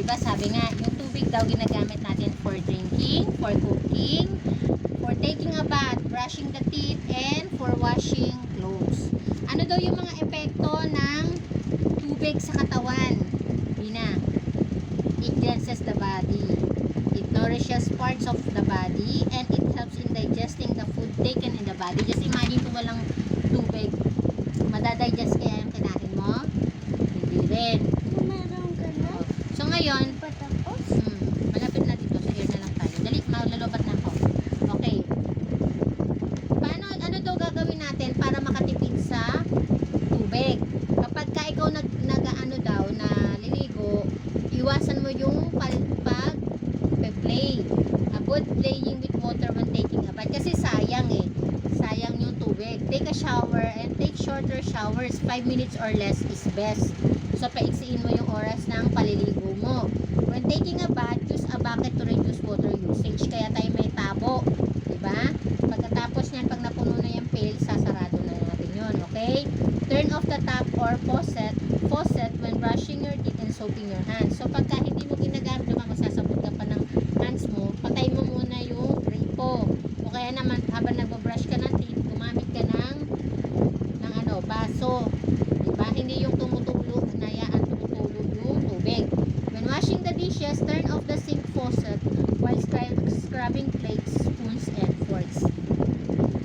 Diba sabi nga, yung tubig daw ginagamit natin for drinking, for cooking, for taking a bath, brushing the teeth, and for washing clothes. Ano daw yung mga epekto ng tubig sa katawan? Bina, it cleanses the body. It nourishes parts of the body and it helps in digesting the food taken in the body. Just imagine kung walang tubig, madadigest kaya yung kinain mo? Hindi rin. Meron ka na? So ngayon, Patapos? malapit na dito, sa ear na lang tayo. Dali, malulubat na ako. Okay. Ano daw gagawin natin para makatipid sa tubig? Kapag ka ikaw nag-ano daw, na liligo, iwasan mo yung pag-play. Avoid playing with water when taking a bath. Kasi sayang sayang yung tubig. Take a shower and take shorter showers. 5 minutes or less is best. So, paiksiin mo yung oras ng paliligo mo. When taking a bath, use a bucket to reduce water usage. Kaya tayo may tabo. Diba? Pagkatapos niyan, pag napuno na yung pail, sasarado na natin yun. Okay? Turn off the tap or faucet when brushing your teeth and soaping your hands. So, pagka hindi mo ginagamit, diba, masasabot ka pa ng hands mo, patay mo muna yung gripo. O kaya naman, habang nagbabrush ka ng teeth, gumamit ka ng baso. Diba? Hindi yung tumutulo, nayaan tumutulo yung tubig. When washing the dishes, turn off the sink faucet while scrubbing plates, spoons, and forks.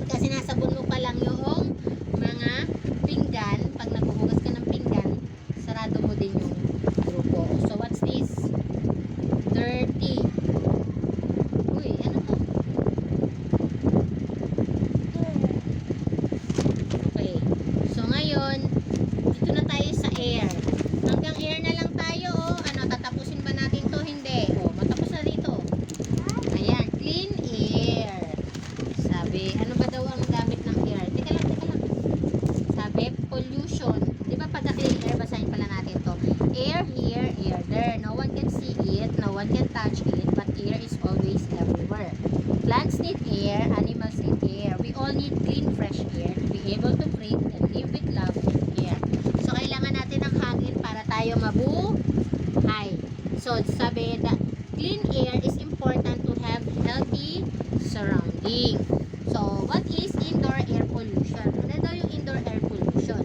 Kasi sinasabon mo pa lang yung mga pinggan. Pag naghuhugas ka ng pinggan, sarado mo din yung grupo. So, what's this? Dirty. Uy, ano to? Okay. So, ngayon, dito na tayo sa air. Hanggang air na lang tayo, tatapusin ba natin to? Hindi. Matapos na dito. Ayan, clean air. Sabi, ano ba daw ang gamit ng air? Teka lang. Sabi, pollution. Di ba pagka clean air, basahin pala natin to. Air here, air there. No one can see it, no one can touch it, but air is always everywhere. Plants need air, animals need air. We all need clean, fresh air to be able to breathe and live with love and care. So, kailangan natin ng hangin para tayo mabuhay. So, sabi, that clean air is important to have healthy surrounding. So, what is indoor air pollution? Ano daw yung indoor air pollution?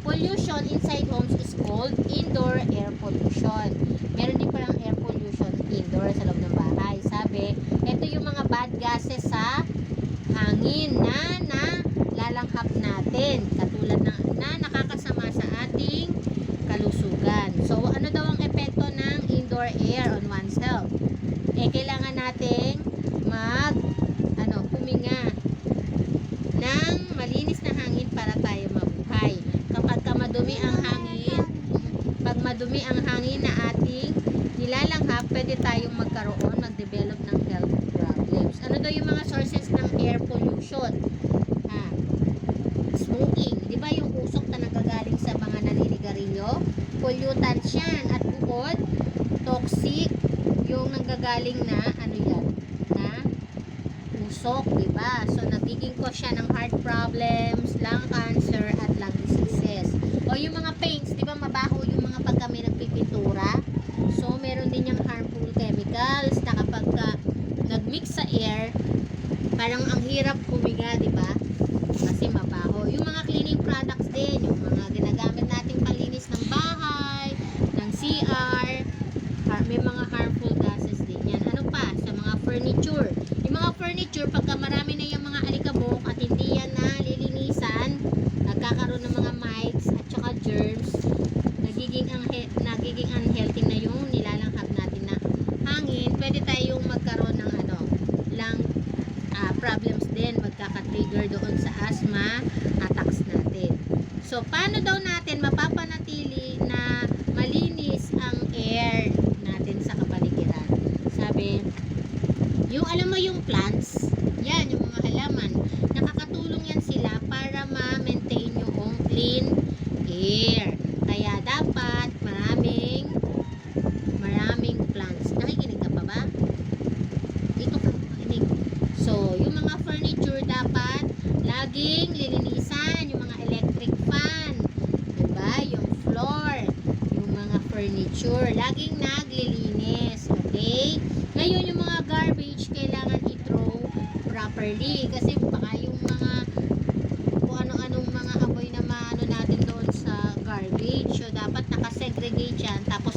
Pollution inside homes is called indoor air pollution. Meron din palang air pollution indoor sa loob ng bahay. Sabi, ito yung mga bad gases sa hangin na lalanghap natin. Katulad na nakakasama sa ating kalusugan. So, ano daw ang epekto ng indoor air on one's health? Kailangan nating huminga ng malinis na hangin para tayo mabuhay. Kapag madumi ang hangin, pag madumi ang hangin na ating nilalanghap, pwede tayong mag-develop ng health problems. Ano daw yung mga sources ng air pollution? Smoking. Di ba yung usok na nagagaling sa mga naninigarilyo? Pollutants yan. At bukod, toxic yung nanggagaling na usok, di ba? So, nagiging cause siya ng heart problems, lung cancer, at lung diseases. O yung mga paints, di ba mabaho yung mga pag kami nagpipintura? So, meron din yung harmful chemicals na kapag nag-mix sa air, parang ang hirap huminga, di ba? Kasi mabaho. Yung mga cleaning products din, yung mga ginagamit nating palinis ng bahay, ng CR, may mga harmful gases din yan. Ano pa? Sa mga furniture. Yung mga furniture, pagka marami na yung mga alikabok at hindi yan na lilinisan, nagkakaroon ng mga mites at saka germs, nagiging unhealthy na yung nilalanghap natin na hangin. Pwede tayong magkaroon ng lung problems din, magkaka-trigger doon sa asthma attacks natin. So, paano daw natin mapapanatili na malinis ang air natin sa kapaligiran? Sabi, alam mo yung plants, yan, yung mga halaman, nakakatulong yan sila para ma-maintain yung clean air. Kaya dapat maraming plants. Nakikinig ka pa ba? Dito ka makinig. So, yung mga furniture dapat laging lilinisan, yung mga electric fan, diba? Yung floor, yung mga furniture, laging naglilinis. properly kasi baka yung mga kung ano-anong mga amoy na maano natin doon sa garbage. So, dapat nakasegregate yan. Tapos,